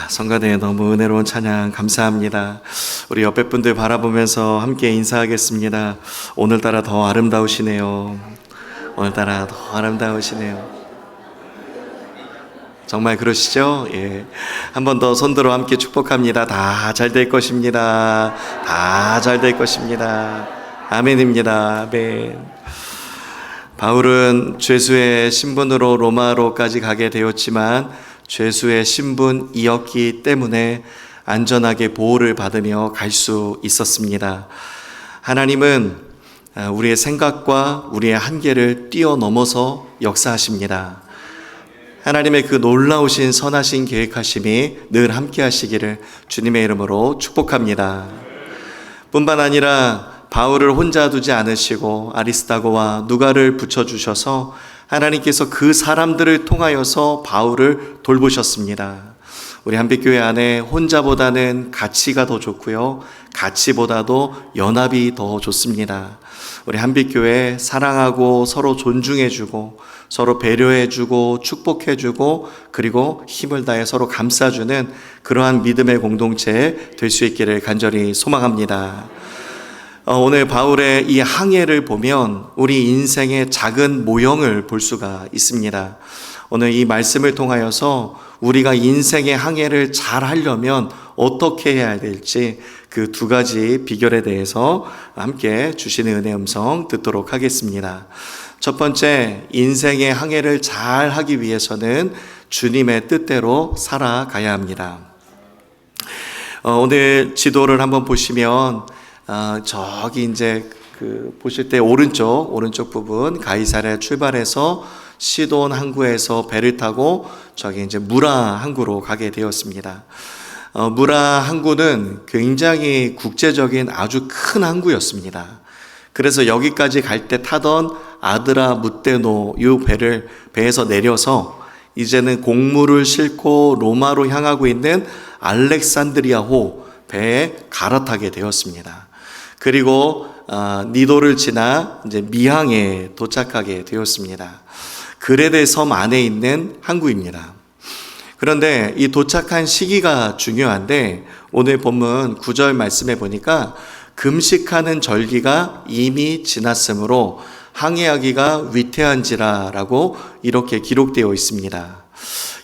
성가대에 너무 은혜로운 찬양 감사합니다. 우리 옆에 분들 바라보면서 함께 인사하겠습니다. 오늘따라 더 아름다우시네요. 오늘따라 더 아름다우시네요. 정말 그러시죠? 예. 한 번 더 손들어 함께 축복합니다. 다 잘 될 것입니다. 다 잘 될 것입니다. 아멘입니다. 아멘. 바울은 죄수의 신분으로 로마로까지 가게 되었지만 죄수의 신분이었기 때문에 안전하게 보호를 받으며 갈 수 있었습니다. 하나님은 우리의 생각과 우리의 한계를 뛰어넘어서 역사하십니다. 하나님의 그 놀라우신 선하신 계획하심이 늘 함께 하시기를 주님의 이름으로 축복합니다. 뿐만 아니라 바울을 혼자 두지 않으시고 아리스다고와 누가를 붙여주셔서 하나님께서 그 사람들을 통하여서 바울을 돌보셨습니다. 우리 한빛교회 안에 혼자보다는 가치가 더 좋고요, 가치보다도 연합이 더 좋습니다. 우리 한빛교회 사랑하고 서로 존중해주고 서로 배려해주고 축복해주고 그리고 힘을 다해 서로 감싸주는 그러한 믿음의 공동체 될 수 있기를 간절히 소망합니다. 오늘 바울의 이 항해를 보면 우리 인생의 작은 모형을 볼 수가 있습니다. 오늘 이 말씀을 통하여서 우리가 인생의 항해를 잘 하려면 어떻게 해야 될지 그 두 가지 비결에 대해서 함께 주시는 은혜 음성 듣도록 하겠습니다. 첫 번째, 인생의 항해를 잘 하기 위해서는 주님의 뜻대로 살아가야 합니다. 오늘 지도를 한번 보시면 저기 이제 보실 때 오른쪽 부분 가이사랴 출발해서 시돈 항구에서 배를 타고 저기 이제 무라 항구로 가게 되었습니다. 무라 항구는 굉장히 국제적인 아주 큰 항구였습니다. 그래서 여기까지 갈 때 타던 아드라 무테노 이 배에서 내려서 이제는 곡물을 싣고 로마로 향하고 있는 알렉산드리아호 배에 갈아타게 되었습니다. 그리고 니도를 지나 이제 미항에 도착하게 되었습니다. 그레데 섬 안에 있는 항구입니다. 그런데 이 도착한 시기가 중요한데 오늘 본문 9절 말씀에 보니까 금식하는 절기가 이미 지났으므로 항해하기가 위태한지라라고 이렇게 기록되어 있습니다.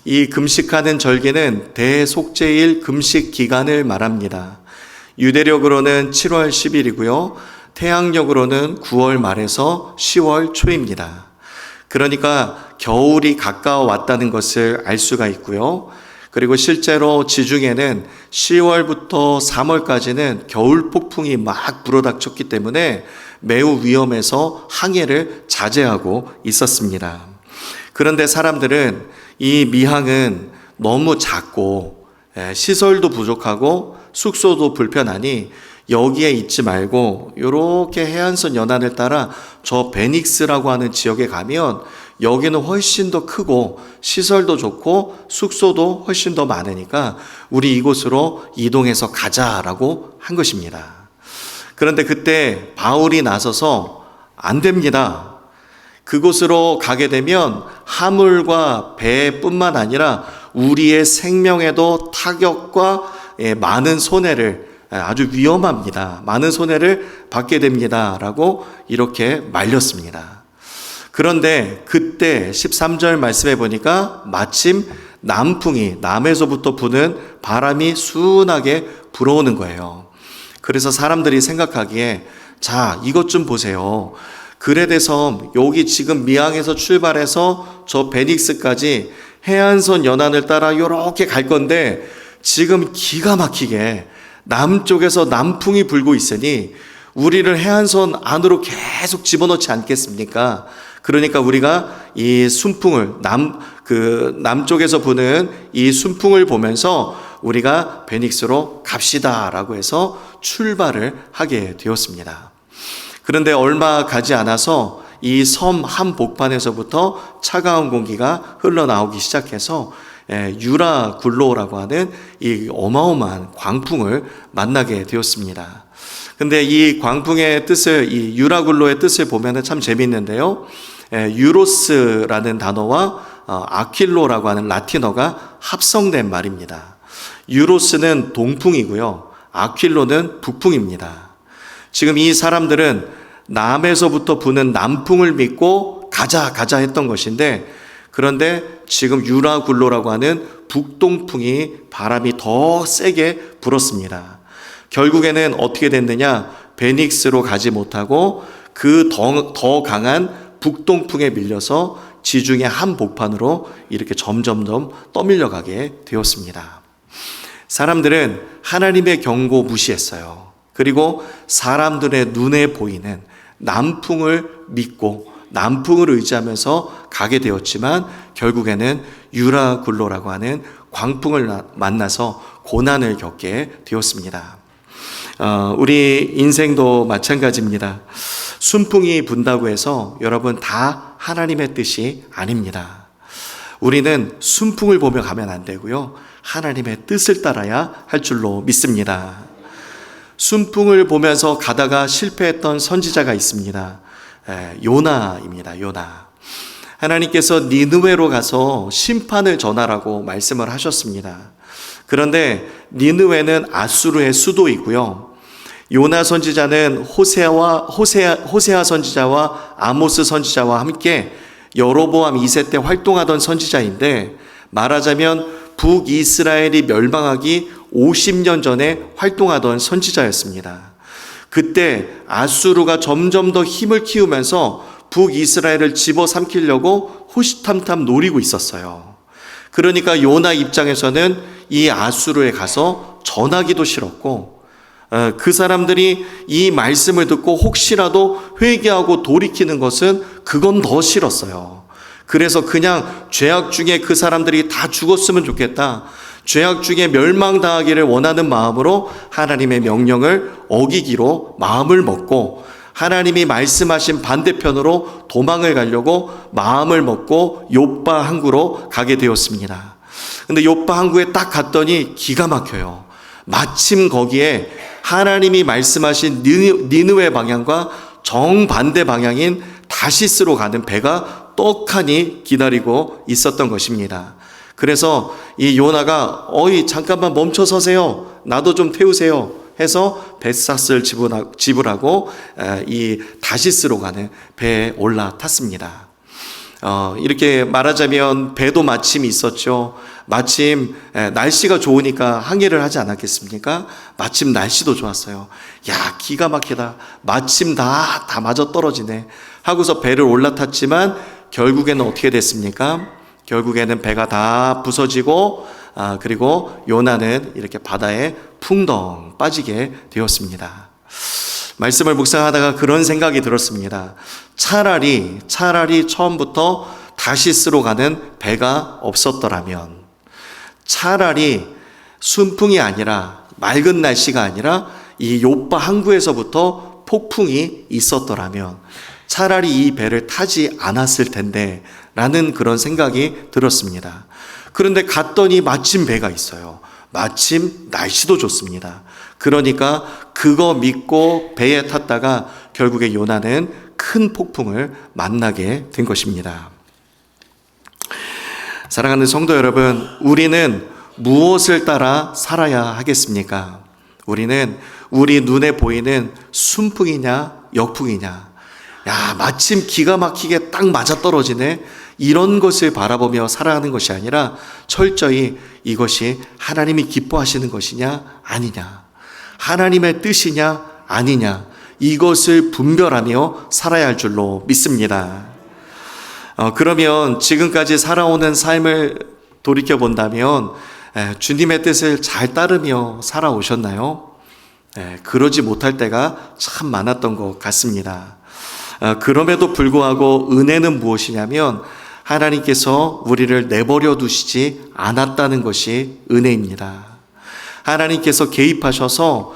이 금식하는 절기는 대속죄일 금식 기간을 말합니다. 유대력으로는 7월 10일이고요. 태양력으로는 9월 말에서 10월 초입니다. 그러니까 겨울이 가까워 왔다는 것을 알 수가 있고요. 그리고 실제로 지중해는 10월부터 3월까지는 겨울 폭풍이 막 불어닥쳤기 때문에 매우 위험해서 항해를 자제하고 있었습니다. 그런데 사람들은 이 미항은 너무 작고 시설도 부족하고 숙소도 불편하니 여기에 있지 말고 이렇게 해안선 연안을 따라 저 베닉스라고 하는 지역에 가면 여기는 훨씬 더 크고 시설도 좋고 숙소도 훨씬 더 많으니까 우리 이곳으로 이동해서 가자라고 한 것입니다. 그런데 그때 바울이 나서서 안 됩니다. 그곳으로 가게 되면 하물과 배뿐만 아니라 우리의 생명에도 타격과 많은 손해를, 아주 위험합니다. 많은 손해를 받게 됩니다. 라고 이렇게 말렸습니다. 그런데 그때 13절 말씀해 보니까 마침 남풍이, 남에서부터 부는 바람이 순하게 불어오는 거예요. 그래서 사람들이 생각하기에 자, 이것 좀 보세요. 그레데 섬, 여기 지금 미항에서 출발해서 저 베닉스까지 해안선 연안을 따라 이렇게 갈 건데 지금 기가 막히게 남쪽에서 남풍이 불고 있으니 우리를 해안선 안으로 계속 집어넣지 않겠습니까? 그러니까 우리가 이 순풍을 남쪽에서 부는 이 순풍을 보면서 우리가 베닉스로 갑시다라고 해서 출발을 하게 되었습니다. 그런데 얼마 가지 않아서 이 섬 한복판에서부터 차가운 공기가 흘러나오기 시작해서 유라굴로라고 하는 이 어마어마한 광풍을 만나게 되었습니다. 근데 이 광풍의 뜻을, 이 유라굴로의 뜻을 보면 참 재미있는데요. 유로스라는 단어와 아퀼로라고 하는 라틴어가 합성된 말입니다. 유로스는 동풍이고요. 아퀼로는 북풍입니다. 지금 이 사람들은 남에서부터 부는 남풍을 믿고 가자 했던 것인데, 그런데 지금 유라굴로라고 하는 북동풍이 바람이 더 세게 불었습니다. 결국에는 어떻게 됐느냐? 베닉스로 가지 못하고 그 더 강한 북동풍에 밀려서 지중해 한복판으로 이렇게 점점점 떠밀려가게 되었습니다. 사람들은 하나님의 경고 무시했어요. 그리고 사람들의 눈에 보이는 남풍을 믿고 남풍을 의지하면서 가게 되었지만 결국에는 유라굴로라고 하는 광풍을 만나서 고난을 겪게 되었습니다. 우리 인생도 마찬가지입니다. 순풍이 분다고 해서 여러분 다 하나님의 뜻이 아닙니다. 우리는 순풍을 보며 가면 안 되고요. 하나님의 뜻을 따라야 할 줄로 믿습니다. 순풍을 보면서 가다가 실패했던 선지자가 있습니다. 요나입니다. 요나. 하나님께서 니느웨로 가서 심판을 전하라고 말씀을 하셨습니다. 그런데 니느웨는 아수르의 수도이고요. 요나 선지자는 호세아 선지자와 아모스 선지자와 함께 여로보암 2세 때 활동하던 선지자인데, 말하자면 북이스라엘이 멸망하기 50년 전에 활동하던 선지자였습니다. 그때 아수르가 점점 더 힘을 키우면서 북이스라엘을 집어삼키려고 호시탐탐 노리고 있었어요. 그러니까 요나 입장에서는 이 아수르에 가서 전하기도 싫었고, 그 사람들이 이 말씀을 듣고 혹시라도 회개하고 돌이키는 것은 그건 더 싫었어요. 그래서 그냥 죄악 중에 그 사람들이 다 죽었으면 좋겠다, 죄악 중에 멸망당하기를 원하는 마음으로 하나님의 명령을 어기기로 마음을 먹고 하나님이 말씀하신 반대편으로 도망을 가려고 마음을 먹고 욥바 항구로 가게 되었습니다. 근데 욥바 항구에 딱 갔더니 기가 막혀요. 마침 거기에 하나님이 말씀하신 니느웨 방향과 정반대 방향인 다시스로 가는 배가 떡하니 기다리고 있었던 것입니다. 그래서 이 요나가 잠깐만 멈춰 서세요, 나도 좀 태우세요 해서 뱃삭스를 지불하고 이 다시스로 가는 배에 올라탔습니다. 이렇게 말하자면 배도 마침 있었죠. 마침 날씨가 좋으니까 항해를 하지 않았겠습니까? 마침 날씨도 좋았어요. 야, 기가 막히다, 마침 다 맞아 떨어지네 하고서 배를 올라탔지만 결국에는 어떻게 됐습니까? 결국에는 배가 다 부서지고 그리고 요나는 이렇게 바다에 풍덩 빠지게 되었습니다. 말씀을 묵상하다가 그런 생각이 들었습니다. 차라리 처음부터 다시스로 가는 배가 없었더라면, 차라리 순풍이 아니라 맑은 날씨가 아니라 이 욥바 항구에서부터 폭풍이 있었더라면 차라리 이 배를 타지 않았을 텐데 라는 그런 생각이 들었습니다. 그런데 갔더니 마침 배가 있어요. 마침 날씨도 좋습니다. 그러니까 그거 믿고 배에 탔다가 결국에 요나는 큰 폭풍을 만나게 된 것입니다. 사랑하는 성도 여러분, 우리는 무엇을 따라 살아야 하겠습니까? 우리는 우리 눈에 보이는 순풍이냐 역풍이냐, 야, 마침 기가 막히게 딱 맞아떨어지네, 이런 것을 바라보며 살아가는 것이 아니라 철저히 이것이 하나님이 기뻐하시는 것이냐 아니냐, 하나님의 뜻이냐 아니냐, 이것을 분별하며 살아야 할 줄로 믿습니다. 그러면 지금까지 살아오는 삶을 돌이켜본다면 주님의 뜻을 잘 따르며 살아오셨나요? 그러지 못할 때가 참 많았던 것 같습니다. 그럼에도 불구하고 은혜는 무엇이냐면 하나님께서 우리를 내버려 두시지 않았다는 것이 은혜입니다. 하나님께서 개입하셔서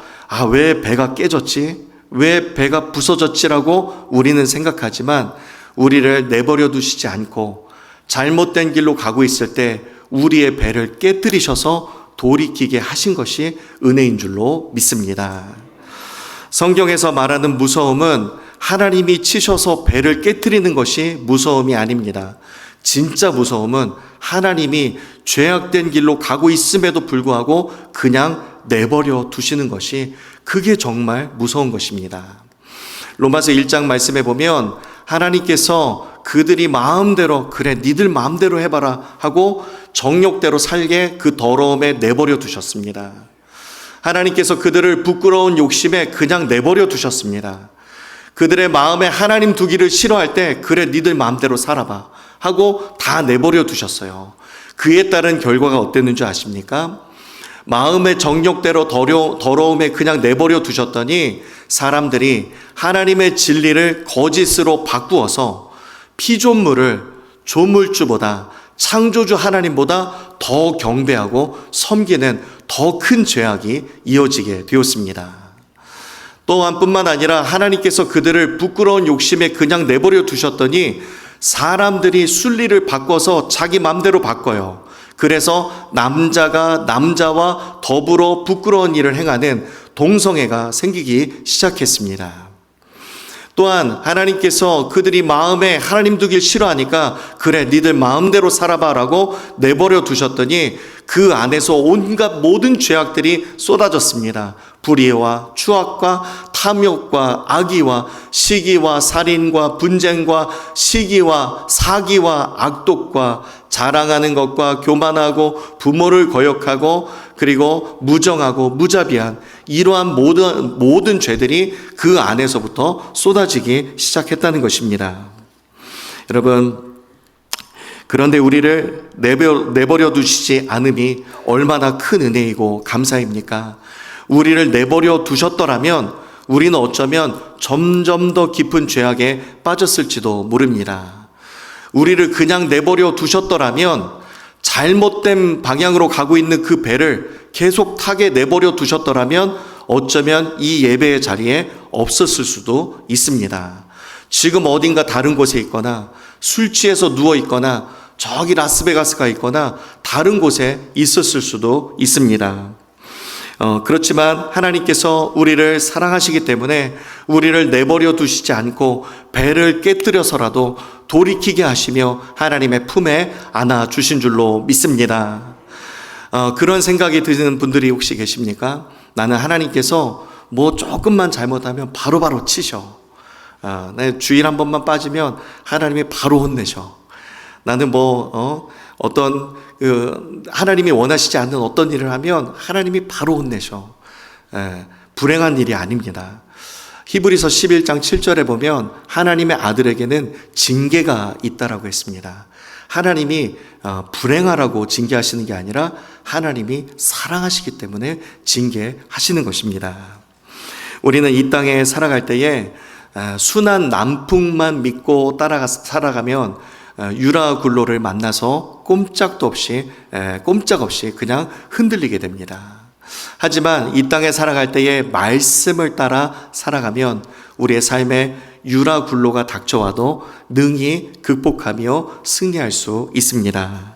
왜 배가 깨졌지? 왜 배가 부서졌지라고 우리는 생각하지만 우리를 내버려 두시지 않고 잘못된 길로 가고 있을 때 우리의 배를 깨뜨리셔서 돌이키게 하신 것이 은혜인 줄로 믿습니다. 성경에서 말하는 무서움은 하나님이 치셔서 배를 깨뜨리는 것이 무서움이 아닙니다. 진짜 무서움은 하나님이 죄악된 길로 가고 있음에도 불구하고 그냥 내버려 두시는 것이, 그게 정말 무서운 것입니다. 로마서 1장 말씀에 보면 하나님께서 그들이 마음대로, 그래 니들 마음대로 해봐라 하고 정욕대로 살게 그 더러움에 내버려 두셨습니다. 하나님께서 그들을 부끄러운 욕심에 그냥 내버려 두셨습니다. 그들의 마음에 하나님 두기를 싫어할 때 그래 니들 마음대로 살아봐 하고 다 내버려 두셨어요. 그에 따른 결과가 어땠는 줄 아십니까? 마음의 정욕대로 더러움에 그냥 내버려 두셨더니 사람들이 하나님의 진리를 거짓으로 바꾸어서 피조물을 조물주보다, 창조주 하나님보다 더 경배하고 섬기는 더 큰 죄악이 이어지게 되었습니다. 또한 뿐만 아니라 하나님께서 그들을 부끄러운 욕심에 그냥 내버려 두셨더니 사람들이 순리를 바꿔서 자기 마음대로 바꿔요. 그래서 남자가 남자와 더불어 부끄러운 일을 행하는 동성애가 생기기 시작했습니다. 또한 하나님께서 그들이 마음에 하나님 두길 싫어하니까 그래 니들 마음대로 살아봐 라고 내버려 두셨더니 그 안에서 온갖 모든 죄악들이 쏟아졌습니다. 불의와 추악과 탐욕과 악의와 시기와 살인과 분쟁과 시기와 사기와 악독과 자랑하는 것과 교만하고 부모를 거역하고 그리고 무정하고 무자비한 이러한 모든 죄들이 그 안에서부터 쏟아지기 시작했다는 것입니다. 여러분, 그런데 우리를 내버려 두시지 않음이 얼마나 큰 은혜이고 감사입니까? 우리를 내버려 두셨더라면 우리는 어쩌면 점점 더 깊은 죄악에 빠졌을지도 모릅니다. 우리를 그냥 내버려 두셨더라면 잘못된 방향으로 가고 있는 그 배를 계속 타게 내버려 두셨더라면 어쩌면 이 예배의 자리에 없었을 수도 있습니다. 지금 어딘가 다른 곳에 있거나 술 취해서 누워 있거나 저기 라스베가스가 있거나 다른 곳에 있었을 수도 있습니다. 그렇지만 하나님께서 우리를 사랑하시기 때문에 우리를 내버려 두시지 않고 배를 깨뜨려서라도 돌이키게 하시며 하나님의 품에 안아 주신 줄로 믿습니다. 그런 생각이 드는 분들이 혹시 계십니까? 나는 하나님께서 뭐 조금만 잘못하면 바로바로 치셔. 내 주일 한 번만 빠지면 하나님이 바로 혼내셔. 나는 어떤 하나님이 원하시지 않는 어떤 일을 하면 하나님이 바로 혼내셔. 불행한 일이 아닙니다. 히브리서 11장 7절에 보면 하나님의 아들에게는 징계가 있다라고 했습니다. 하나님이 불행하라고 징계하시는 게 아니라 하나님이 사랑하시기 때문에 징계하시는 것입니다. 우리는 이 땅에 살아갈 때에 순한 남풍만 믿고 살아가면 유라굴로를 만나서 꼼짝 없이 그냥 흔들리게 됩니다. 하지만 이 땅에 살아갈 때에 말씀을 따라 살아가면 우리의 삶에 유라굴로가 닥쳐와도 능히 극복하며 승리할 수 있습니다.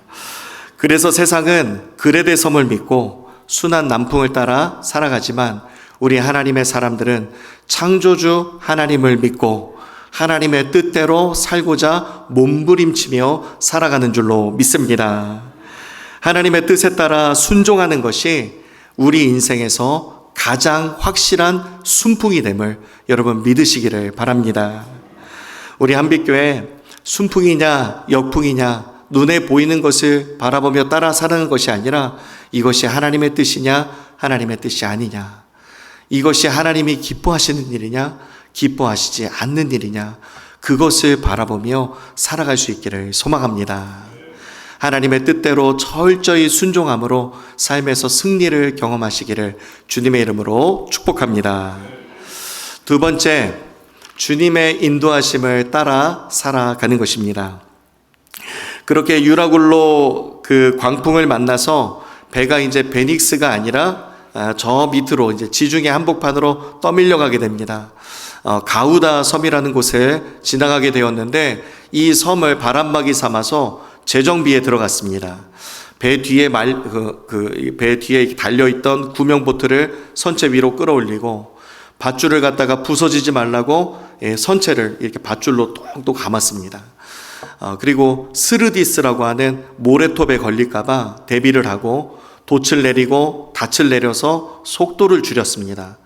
그래서 세상은 그레데 섬을 믿고 순한 남풍을 따라 살아가지만 우리 하나님의 사람들은 창조주 하나님을 믿고 하나님의 뜻대로 살고자 몸부림치며 살아가는 줄로 믿습니다. 하나님의 뜻에 따라 순종하는 것이 우리 인생에서 가장 확실한 순풍이 됨을 여러분 믿으시기를 바랍니다. 우리 한빛교회 순풍이냐 역풍이냐 눈에 보이는 것을 바라보며 따라 살아가는 것이 아니라 이것이 하나님의 뜻이냐 하나님의 뜻이 아니냐, 이것이 하나님이 기뻐하시는 일이냐 기뻐하시지 않는 일이냐, 그것을 바라보며 살아갈 수 있기를 소망합니다. 하나님의 뜻대로 철저히 순종함으로 삶에서 승리를 경험하시기를 주님의 이름으로 축복합니다. 두 번째, 주님의 인도하심을 따라 살아가는 것입니다. 그렇게 유라굴로 그 광풍을 만나서 배가 이제 베닉스가 아니라 저 밑으로 이제 지중해 한복판으로 떠밀려 가게 됩니다. 가우다 섬이라는 곳에 지나가게 되었는데 이 섬을 바람막이 삼아서 재정비에 들어갔습니다. 배 뒤에 배 뒤에 달려있던 구명보트를 선체 위로 끌어올리고 밧줄을 갖다가 부서지지 말라고 선체를 이렇게 밧줄로 똥똥 감았습니다. 그리고 스르디스라고 하는 모래톱에 걸릴까봐 대비를 하고 돛을 내리고 닻을 내려서 속도를 줄였습니다.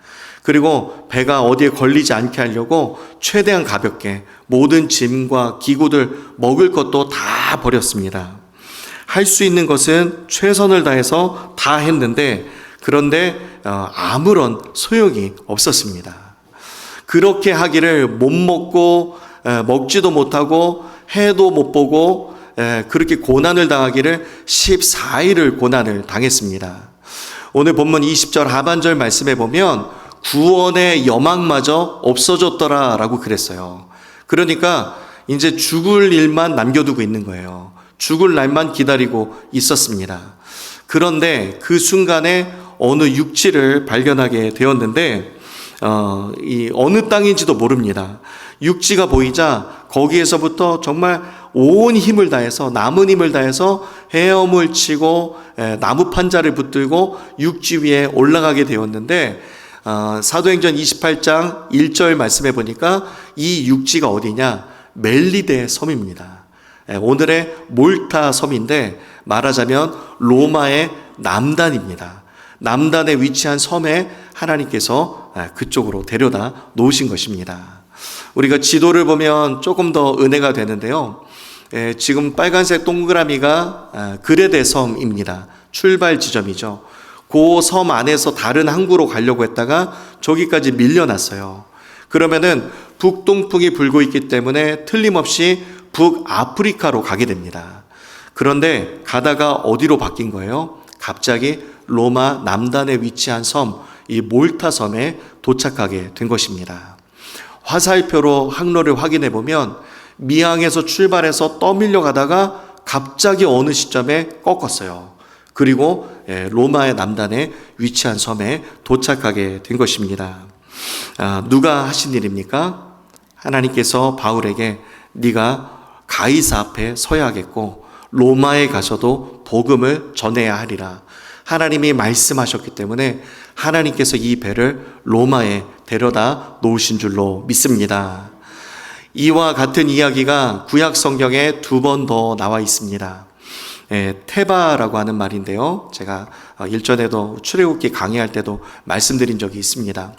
그리고 배가 어디에 걸리지 않게 하려고 최대한 가볍게 모든 짐과 기구들, 먹을 것도 다 버렸습니다. 할 수 있는 것은 최선을 다해서 다 했는데, 그런데 아무런 소용이 없었습니다. 그렇게 하기를 못 먹고 먹지도 못하고 해도 못 보고 그렇게 고난을 당하기를 14일을 고난을 당했습니다. 오늘 본문 20절 하반절 말씀에 보면 구원의 여망마저 없어졌더라 라고 그랬어요. 그러니까 이제 죽을 일만 남겨두고 있는 거예요. 죽을 날만 기다리고 있었습니다. 그런데 그 순간에 어느 육지를 발견하게 되었는데 이 어느 땅인지도 모릅니다. 육지가 보이자 거기에서부터 정말 온 힘을 다해서, 남은 힘을 다해서 헤엄을 치고 나무 판자를 붙들고 육지 위에 올라가게 되었는데, 사도행전 28장 1절 말씀해 보니까 이 육지가 어디냐? 멜리데 섬입니다. 오늘의 몰타 섬인데 말하자면 로마의 남단입니다. 남단에 위치한 섬에 하나님께서 그쪽으로 데려다 놓으신 것입니다. 우리가 지도를 보면 조금 더 은혜가 되는데요. 지금 빨간색 동그라미가 그레데 섬입니다. 출발 지점이죠. 그 섬 안에서 다른 항구로 가려고 했다가 저기까지 밀려났어요. 그러면은 북동풍이 불고 있기 때문에 틀림없이 북아프리카로 가게 됩니다. 그런데 가다가 어디로 바뀐 거예요? 갑자기 로마 남단에 위치한 섬, 이 몰타 섬에 도착하게 된 것입니다. 화살표로 항로를 확인해 보면 미항에서 출발해서 떠밀려 가다가 갑자기 어느 시점에 꺾었어요. 그리고 로마의 남단에 위치한 섬에 도착하게 된 것입니다. 누가 하신 일입니까? 하나님께서 바울에게 네가 가이사 앞에 서야겠고 로마에 가서도 복음을 전해야 하리라. 하나님이 말씀하셨기 때문에 하나님께서 이 배를 로마에 데려다 놓으신 줄로 믿습니다. 이와 같은 이야기가 구약 성경에 2번 더 나와 있습니다. 테바라고 하는 말인데요. 제가 일전에도 출애굽기 강의할 때도 말씀드린 적이 있습니다.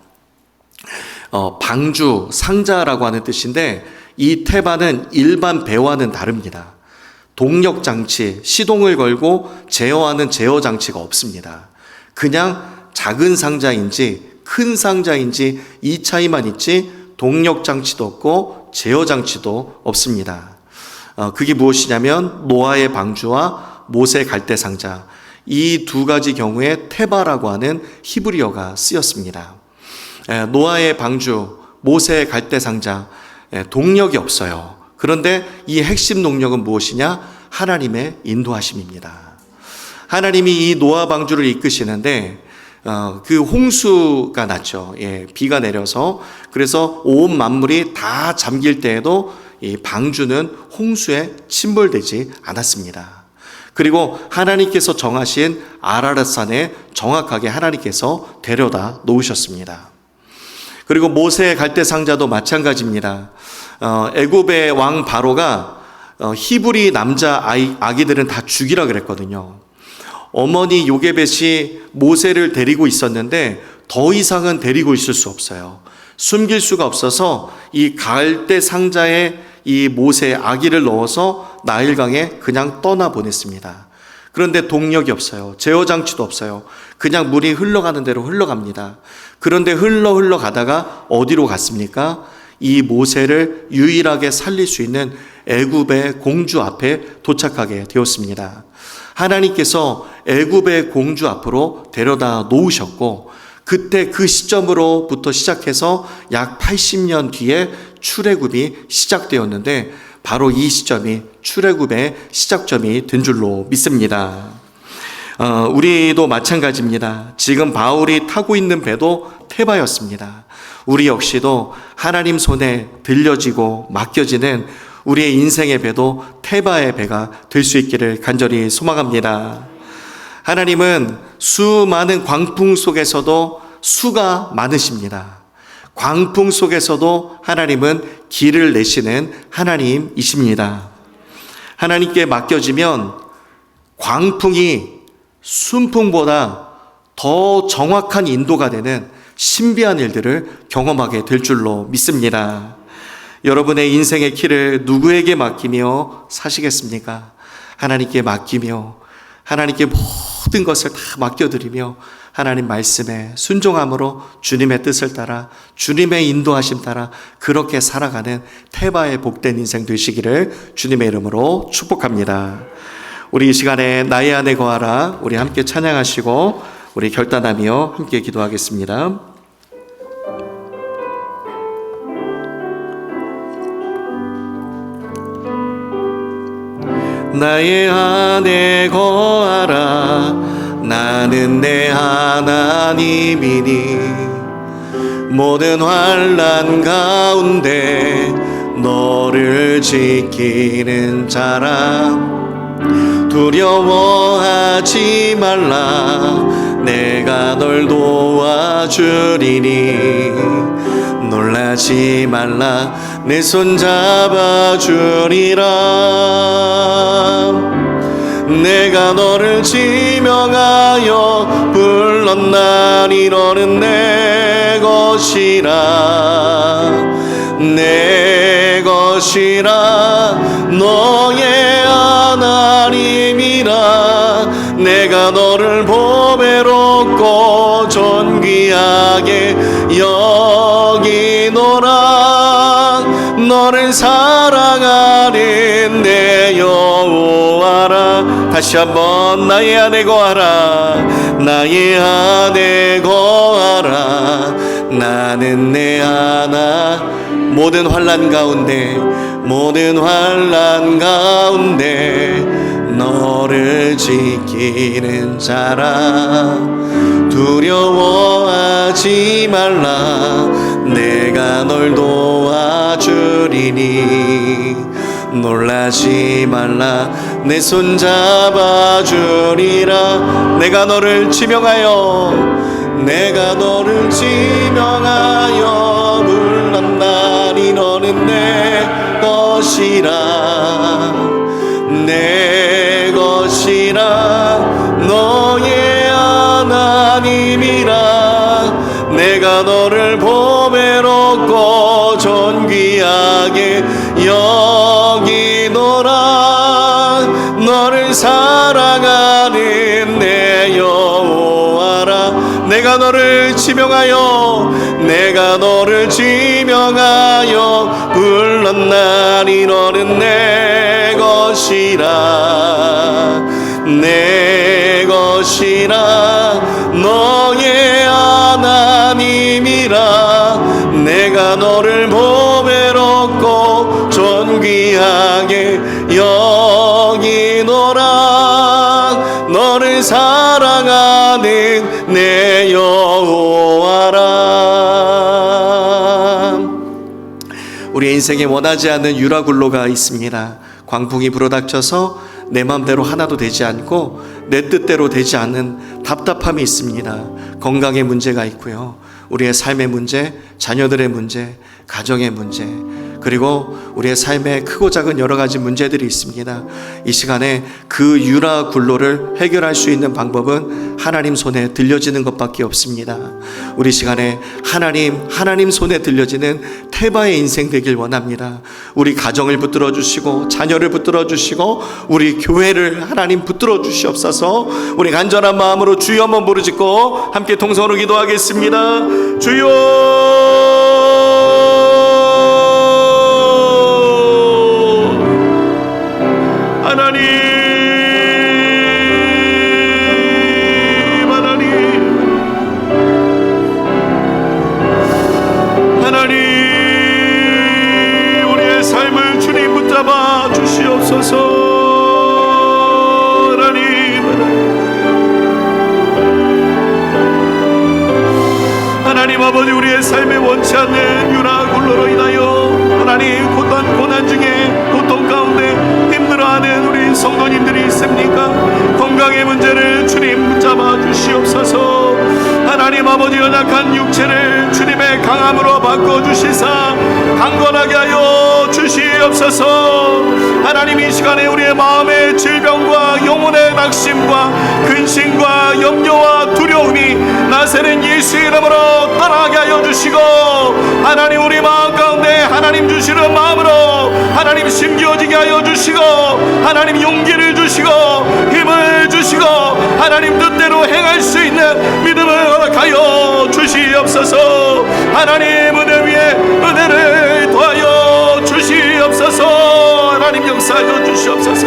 방주, 상자라고 하는 뜻인데 이 테바는 일반 배와는 다릅니다. 동력 장치, 시동을 걸고 제어하는 제어 장치가 없습니다. 그냥 작은 상자인지 큰 상자인지 이 차이만 있지 동력 장치도 없고 제어 장치도 없습니다. 그게 무엇이냐면 노아의 방주와 모세 갈대 상자, 이 두 가지 경우에 테바라고 하는 히브리어가 쓰였습니다. 노아의 방주, 모세 갈대 상자, 동력이 없어요. 그런데 이 핵심 동력은 무엇이냐? 하나님의 인도하심입니다. 하나님이 이 노아 방주를 이끄시는데 그 홍수가 났죠. 비가 내려서. 그래서 온 만물이 다 잠길 때에도 이 방주는 홍수에 침몰되지 않았습니다. 그리고 하나님께서 정하신 아라랏산에 정확하게 하나님께서 데려다 놓으셨습니다. 그리고 모세의 갈대 상자도 마찬가지입니다. 애굽의 왕 바로가 히브리 남자 아기들은 다 죽이라 그랬거든요. 어머니 요게벳이 모세를 데리고 있었는데 더 이상은 데리고 있을 수 없어요. 숨길 수가 없어서 이 갈대 상자에 이 모세 아기를 넣어서 나일강에 그냥 떠나보냈습니다. 그런데 동력이 없어요. 제어 장치도 없어요. 그냥 물이 흘러가는 대로 흘러갑니다. 그런데 흘러가다가 어디로 갔습니까? 이 모세를 유일하게 살릴 수 있는 애굽의 공주 앞에 도착하게 되었습니다. 하나님께서 애굽의 공주 앞으로 데려다 놓으셨고, 그때 그 시점으로부터 시작해서 약 80년 뒤에 출애굽이 시작되었는데 바로 이 시점이 출애굽의 시작점이 된 줄로 믿습니다. 우리도 마찬가지입니다. 지금 바울이 타고 있는 배도 테바였습니다. 우리 역시도 하나님 손에 들려지고 맡겨지는 우리의 인생의 배도 테바의 배가 될 수 있기를 간절히 소망합니다. 하나님은 수많은 광풍 속에서도 수가 많으십니다. 광풍 속에서도 하나님은 길을 내시는 하나님이십니다. 하나님께 맡겨지면 광풍이 순풍보다 더 정확한 인도가 되는 신비한 일들을 경험하게 될 줄로 믿습니다. 여러분의 인생의 키를 누구에게 맡기며 사시겠습니까? 하나님께 맡기며 하나님께 모든 것을 다 맡겨드리며 하나님 말씀에 순종함으로 주님의 뜻을 따라 주님의 인도하심 따라 그렇게 살아가는 태바의 복된 인생 되시기를 주님의 이름으로 축복합니다. 우리 이 시간에 나의 안에 거하라 우리 함께 찬양하시고 우리 결단하며 함께 기도하겠습니다. 나의 안에 거하라 나는 내 하나님이니 모든 환난 가운데 너를 지키는 자라 두려워하지 말라 내가 널 도와주리니 놀라지 말라 내 손 잡아주리라 내가 너를 지명하여 불렀나니 너는 내 것이라 내 것이라 너의 하나님이라 내가 너를 보배롭고 존귀하게 여기노라 너를 사랑하는 내 여호와라 다시 한번 나의 안에 거하라 나의 안에 거하라 나는 내 하나 모든 환난 가운데 너를 지키는 자라 두려워하지 말라 내가 널 도와주리니 놀라지 말라 내 손 잡아주리라 내가 너를 지명하여 불렀나니 너는 내 것이라 너의 하나님이라 내가 너를 보배롭고 존귀하게 여기노라 너를 사랑하는 내 여호와라 내가 너를 지명하여 불렀나니 너는 내 것이라 너의 하나님이라 내가 너를 보배롭고 존귀하게 여기노라 너를 사랑하는 내 여호와라. 우리 인생에 원하지 않는 유라굴로가 있습니다. 광풍이 불어닥쳐서 내 마음대로 하나도 되지 않고 내 뜻대로 되지 않는 답답함이 있습니다. 건강의 문제가 있고요. 우리의 삶의 문제, 자녀들의 문제, 가정의 문제, 그리고 우리의 삶에 크고 작은 여러 가지 문제들이 있습니다. 이 시간에 그 유라굴로를 해결할 수 있는 방법은 하나님 손에 들려지는 것밖에 없습니다. 우리 시간에 하나님 손에 들려지는 태바의 인생 되길 원합니다. 우리 가정을 붙들어 주시고 자녀를 붙들어 주시고 우리 교회를 하나님 붙들어 주시옵소서. 우리 간절한 마음으로 주여 한번 부르짖고 함께 통성으로 기도하겠습니다. 주여 하나님 우리의 삶을 주님 붙잡아 주시옵소서. 하나님 아버지 우리의 삶에 원치 않는 유라굴로로 인하여 하나님 고난 중에 고통 가운데 힘들어하는 우리 성도님들이 있습니까? 건강의 문제를 주님 붙잡아 주시옵소서. 하나님 아버지 연약한 육체를 주님의 강함으로 바꿔주시사 강건하게 하여 주시옵소서. 하나님, 이 시간에 우리의 마음의 질병과 영혼의 낙심과 근심과 염려와 두려움이 나세는 예수의 이름으로 떠나게 하여 주시고, 하나님, 우리 마음 가운데 하나님 주시는 마음으로 하나님 심겨지게 하여 주시고, 하나님 용기를 주시고 힘을 주시고 하나님 뜻대로 행할 수 있는 믿음을 허락하여 주시옵소서. 하나님, 은혜 위에 은혜를 더하여 주시옵소서. 하나님, 역사하여 주시옵소서.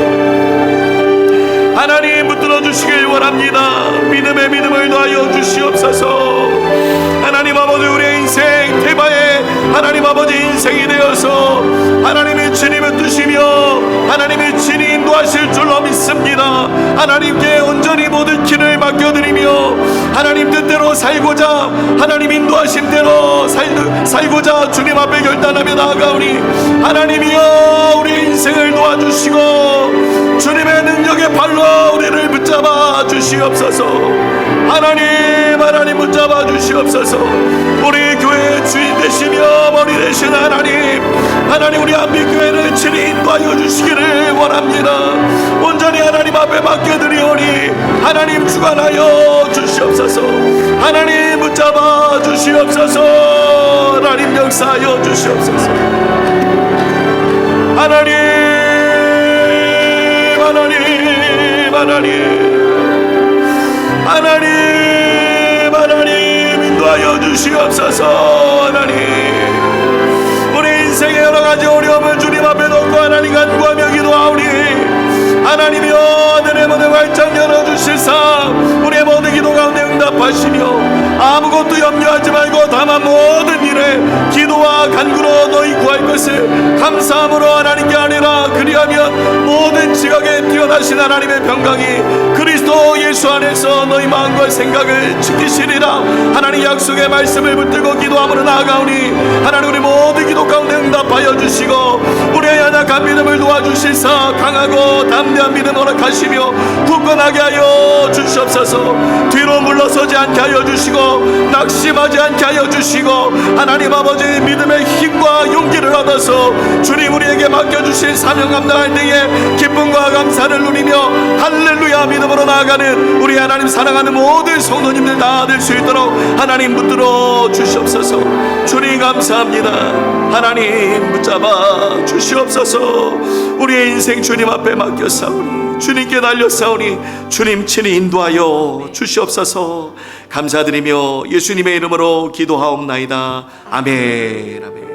하나님, 붙들어 주시길 원합니다. 믿음의 믿음을 더하여 주시옵소서. 하나님 아버지, 우리의 인생 대바에 하나님 아버지 인생이 되어서 하나님의 주님을 뜨시며 하나님의 주님 인도하실 줄로 믿습니다. 하나님께 온전히 모든 길을 맡겨드리며 하나님 뜻대로 살고자, 하나님 인도하신 대로 살고자 주님 앞에 결단하며 나아가오니, 하나님이여 우리 인생을 도와주시고 주님의 능력의 발로 우리를 붙잡아 주시옵소서. 하나님 붙잡아 주시옵소서. 우리 교회의 주인 되시며 머리 되신 하나님 우리 안비교회를 친히 인도하여 주시기를 원합니다. 온전히 하나님 앞에 맡겨드리오니 하나님 주관하여 주시옵소서. 하나님 붙잡아 주시옵소서. 하나님 역사하여 주시옵소서. 하나님 인도하여 주시옵소서. 하나님, 우리 인생의 여러 가지 어려움을 주님 앞에 놓고 하나님 간구하며 기도하오니, 하나님이여 내 모든 활짝 열어주실사 우리의 모든 기도 가운데 응답하시며 아무것도 염려하지 말고 다만 모든 일에 기도와 간구로 너희 구할 것을 감사함으로 하나님께 아뢰라. 그리하면 모든 지각에 뛰어나신 하나님의 평강이 그리스도 예수 안에서 너희 마음과 생각을 지키시리라. 하나님 약속의 말씀을 붙들고 기도함으로 나아가오니 하나님 우리 모든 기도 가운데 응답하여 주시고 우리의 연약한 믿음을 도와주실사 강하고 담대한 믿음 허락하시며 굳건하게 하여 주시옵소서. 뒤로 물러서지 않게 하여 주시고 낙심하지 않게 하여 주시고 하나님 아버지 믿음의 힘과 용기를 얻어서 주님 우리에게 맡겨주신 사명 감당할 때에 기쁨과 감사를 누리며 할렐루야 믿음으로 나아가는 우리 하나님 사랑하는 모든 성도님들 다 될 수 있도록 하나님 붙들어 주시옵소서. 주님 감사합니다. 하나님 붙잡아 주시옵소서. 우리의 인생 주님 앞에 맡겼사오니 주님께 달렸사오니 주님 친히 인도하여 주시옵소서. 감사드리며 예수님의 이름으로 기도하옵나이다. 아멘. 아멘.